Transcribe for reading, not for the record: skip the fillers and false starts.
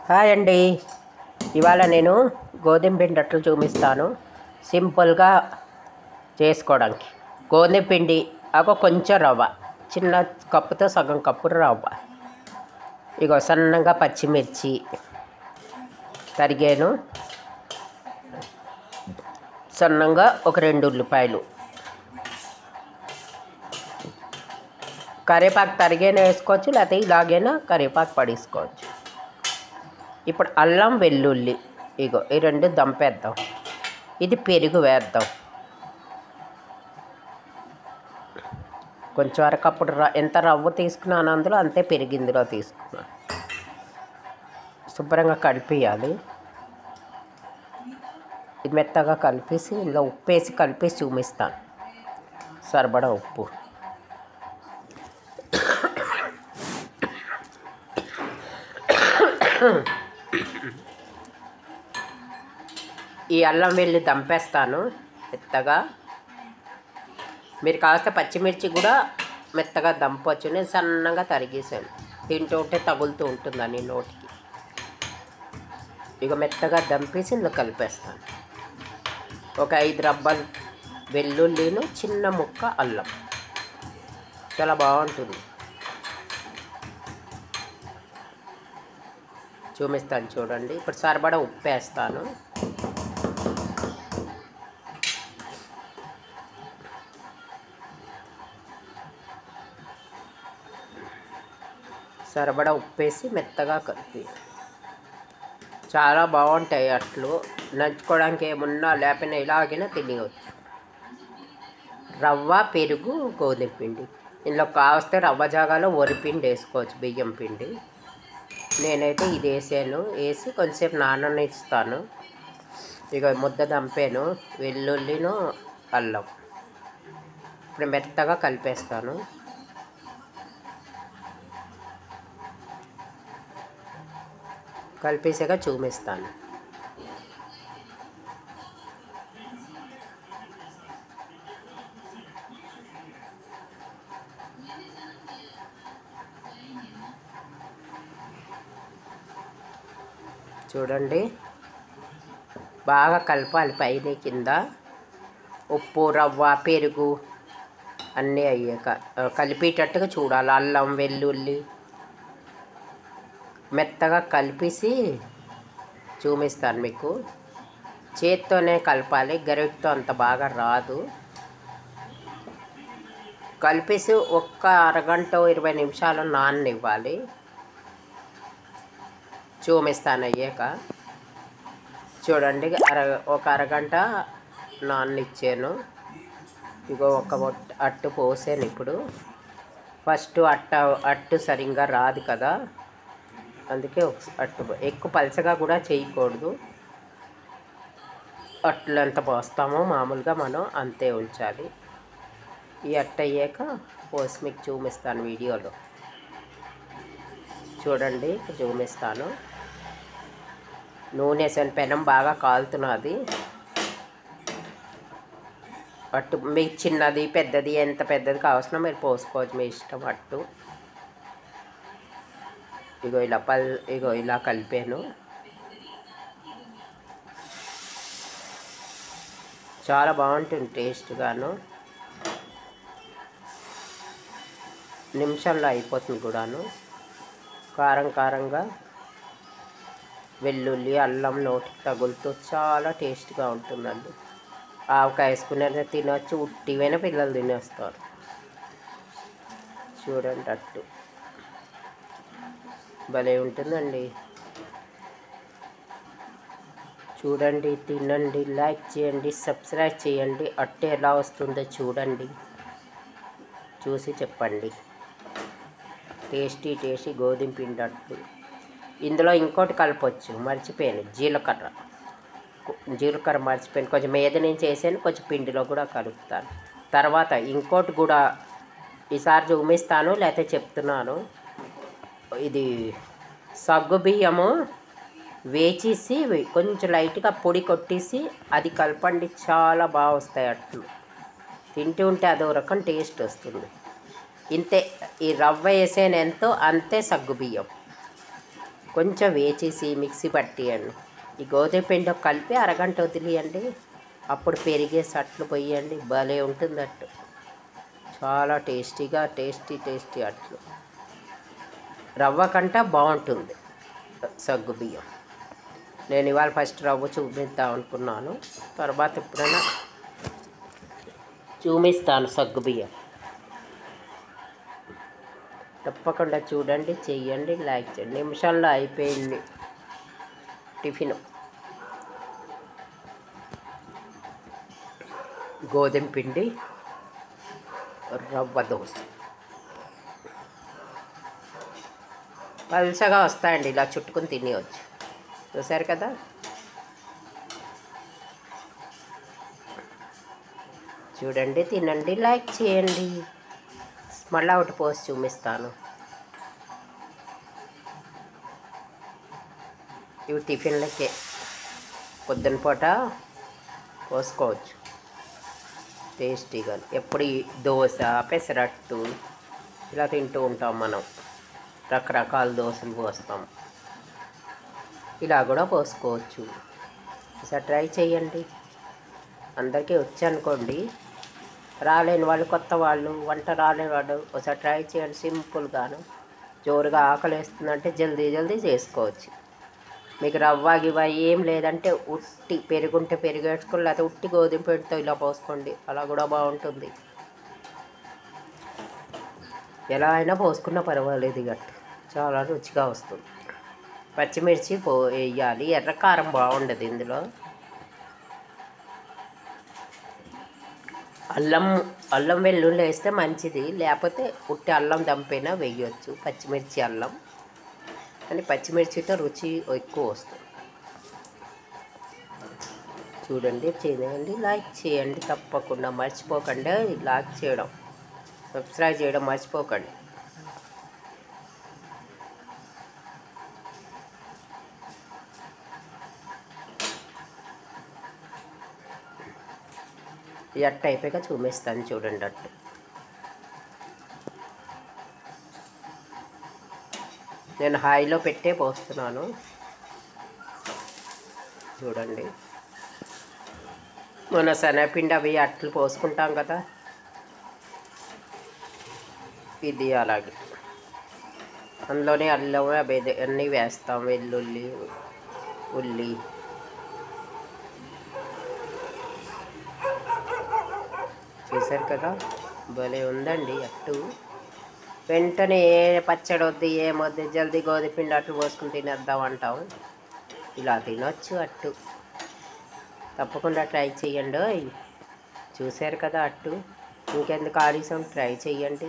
Hi అండి. ఇవాళ నేను గోధుమ పిండి అట్లు చూపిస్తాను సింపుల్గా చేసుకోవడానికి. గోధుమ పిండి కొంచెం రవ్వ, చిన్న కప్పుతో సగం కప్పు రవ్వ, సన్నగా పచ్చిమిర్చి తరిగాను, సన్నంగా ఒక 2 ఉల్లిపాయలు, కరివేపాకు తరిగైనా వేసుకోవచ్చు, లేకపోతే ఇలాగైనా కరివేపాకు పడేసుకోవచ్చు. ఇప్పుడు అల్లం వెల్లుల్లి ఈ 2 దంపేద్దాం. ఇది పెరుగు వేద్దాం. కొంచెం అరకప్పుడు ఎంత రవ్వ తీసుకున్నాను అందులో అంతే పెరుగు ఇందులో తీసుకున్నాను. శుభ్రంగా కలిపేయాలి. ఇది మెత్తగా కలిపేసి ఇందులో ఉప్పు వేసి కలిపేసి చూపిస్తాను. సరిపడా ఉప్పు, ఈ అల్లం వెల్లి దంపేస్తాను మెత్తగా. మీరు కాస్త పచ్చిమిర్చి కూడా మెత్తగా దంపవచ్చు. నేను సన్నగా తరిగేసాను, తింటూ ఉంటే తగులుతూ ఉంటుందని నోటికి. మెత్తగా దంపేసి ఇందులో కలిపేస్తాను. ఒక 5 రబ్బలు వెల్లుల్లిను, చిన్న ముక్క అల్లం. చాలా బాగుంటుంది. చూపిస్తాను చూడండి. ఇప్పుడు సరిపడా ఉప్పు వేస్తాను. సరిపడా ఉప్పు వేసి మెత్తగా కలిపి. చాలా బాగుంటాయి అట్లు. నంచుకోవడానికి ఏమున్నా లేకపోయినా ఇలాగైనా తినేయవచ్చు. రవ్వ, పెరుగు, గోధుమ పిండి. ఇందులో కావస్తే రవ్వ జాగాలో వరిపిండి వేసుకోవచ్చు, బియ్యం పిండి. నేనైతే ఇది వేసాను. వేసి కొంచెంసేపు నాననిస్తాను. ముద్ద దంపాను వెల్లుల్లిను, అల్లం. ఇప్పుడు మెత్తగా కలిపేస్తాను. కలిపేసాక చూపిస్తాను. చూడండి, బాగా కలపాలి. పైన కింద ఉప్పు, రవ్వ, పెరుగు అన్నీ అయ్యాక కలిపేటట్టుగా చూడాలి. అల్లం వెల్లుల్లి మెత్తగా కలిపేసి చూపిస్తాను మీకు. చేత్తోనే కలపాలి, గరిటెతో అంత బాగా రాదు. కలిపేసి ఒక్క అరగంట 20 నిమిషాలు నాననివ్వాలి. చూపిస్తాను అయ్యాక. చూడండి, ఒక అరగంట నాననిచ్చాను. ఒక అట్టు పోసాను. ఇప్పుడు ఫస్ట్ అట్టు సరిగ్గా రాదు కదా, అందుకే అట్టు ఎక్కువ పలచగా కూడా చేయకూడదు. అట్లు ఎంత పోస్తామో మామూలుగా మనం అంతే ఉంచాలి. ఈ అట్టు అయ్యాక పోసి మీకు చూపిస్తాను వీడియోలో. చూడండి, చూపిస్తాను. నూనె వేసాను, పెనం బాగా కాలుతున్నది. అట్టు మీకు చిన్నది పెద్దది ఎంత పెద్దది కావాల్సిన మీరు పోసుకోవచ్చు, మీ ఇష్టం. అట్టు ఇలా కలిపాను. చాలా బాగుంటుంది టేస్ట్గాను. నిమిషంలో అయిపోతుంది కూడాను. కారం కారంగా వెల్లుల్లి, అల్లం నోటికి తగులుతూ చాలా టేస్ట్గా ఉంటుందండి. ఆవకాయ వేసుకునే తినవచ్చు, ఉట్టివైనా పిల్లలు తినేస్తారు. చూడండి, అట్టు భలే ఉంటుందండి. చూడండి, తినండి, లైక్ చేయండి, సబ్స్క్రైబ్ చేయండి. అట్టు ఎలా వస్తుందో చూడండి, చూసి చెప్పండి. టేస్టీ గోధుమ పిండి అట్టు. ఇందులో ఇంకోటి కలపవచ్చు, మర్చిపోయాను. జీలకర్ర మర్చిపోయాను. కొంచెం మీద నుంచి వేసాను, కొంచెం పిండిలో కూడా కలుపుతాను. తర్వాత ఇంకోటి కూడా ఈసారి చూపిస్తాను, లేకపోతే చెప్తున్నాను. ఇది సగ్గు బియ్యము వేచేసి కొంచెం లైట్గా పొడి కొట్టేసి అది కలపండి, చాలా బాగా వస్తాయి అట్లు. తింటూ ఉంటే అదో రకం టేస్ట్ వస్తుంది. ఇంతే, ఈ రవ్వ వేసేనెంతో అంతే సగ్గుబియ్యం. కొంచెం వేచేసి మిక్సీ పట్టియండి. ఈ గోధుమ పిండి కలిపి అరగంట వదిలియండి. అప్పుడు పెరిగేసి అట్లు పోయండి. భలే ఉంటుంది అట్టు. చాలా టేస్టీ అట్లు. రవ్వ కంటే బాగుంటుంది సగ్గుబియ్యం. నేను ఇవాళ ఫస్ట్ రవ్వ చూపిద్దాం అనుకున్నాను. తర్వాత ఎప్పుడైనా చూపిస్తాను సగ్గుబియ్యం. తప్పకుండా చూడండి, చెయ్యండి, లైక్ చేయండి. నిమిషాల్లో అయిపోయింది టిఫిన్. గోధుమ పిండి రవ్వ దోశ పలుచగా వస్తాయండి. ఇలా చుట్టుకుని తినేయచ్చు. చూసారు కదా. చూడండి, తినండి, లైక్ చేయండి. మళ్ళీ ఒకటి పోసి చూపిస్తాను. ఇవి టిఫిన్లకే పొద్దున పూట పోసుకోవచ్చు టేస్టీగా. ఎప్పుడు దోశ, పెసరట్టు ఇలా తింటూ ఉంటాం మనం. రకరకాల దోశలు పోస్తాం. ఇలా కూడా పోసుకోవచ్చు. ఒకసారి ట్రై చేయండి. అందరికీ వచ్చనుకోండి. రాలేని వాళ్ళు, కొత్త వాళ్ళు, వంట రాలేని వాళ్ళు ఒకసారి ట్రై చేయండి. సింపుల్గాను. జోరుగా ఆకలి వేస్తుందంటే జల్దీ చేసుకోవచ్చు. మీకు రవ్వ గివ్వ ఏం లేదంటే ఉట్టి పెరుగుంటే పెరుగు వేసుకోండి, లేకపోతే ఉట్టి గోధుమ పిండితో ఇలా పోసుకోండి. అలా కూడా బాగుంటుంది. ఎలా అయినా పోసుకున్నా పర్వాలేదు. గట్టి చాలా రుచిగా వస్తుంది. పచ్చిమిర్చి వేయాలి. ఎర్రకారం బాగుండదు ఇందులో. అల్లం వెల్లుల్లి వేస్తే మంచిది. లేకపోతే ఉట్టి అల్లం దంపైనా వేయవచ్చు. పచ్చిమిర్చి అల్లం కానీ పచ్చిమిర్చితో రుచి ఎక్కువ వస్తుంది. చూడండి, చేయండి, లైక్ చేయండి. తప్పకుండా మర్చిపోకండి లైక్ చేయడం, సబ్స్క్రైబ్ చేయడం మర్చిపోకండి. ఈ అట్టు అయిపోయాక చూపిస్తాను. చూడండి, అట్టు నేను హాయిలో పెట్టే పోస్తున్నాను. చూడండి, మన శనగపిండి అవి అట్లు పోసుకుంటాం కదా, ఇది అలాగే. అందులోనే అల్లం అవి అన్నీ వేస్తాం. వెల్లుల్లి, ఉల్లి. చూసారు కదా, భలే ఉందండి అట్టు. వెంటనే ఏ పచ్చడి వద్దు, ఏమొద్దు, జల్దీ గోధుమ పిండి అట్లు పోసుకుని తినేద్దాం అంటాం. ఇలా తినొచ్చు అట్టు. తప్పకుండా ట్రై చేయండి. చూసారు కదా అట్టు. ఇంకెందుకు ఆలస్యం, ట్రై చేయండి.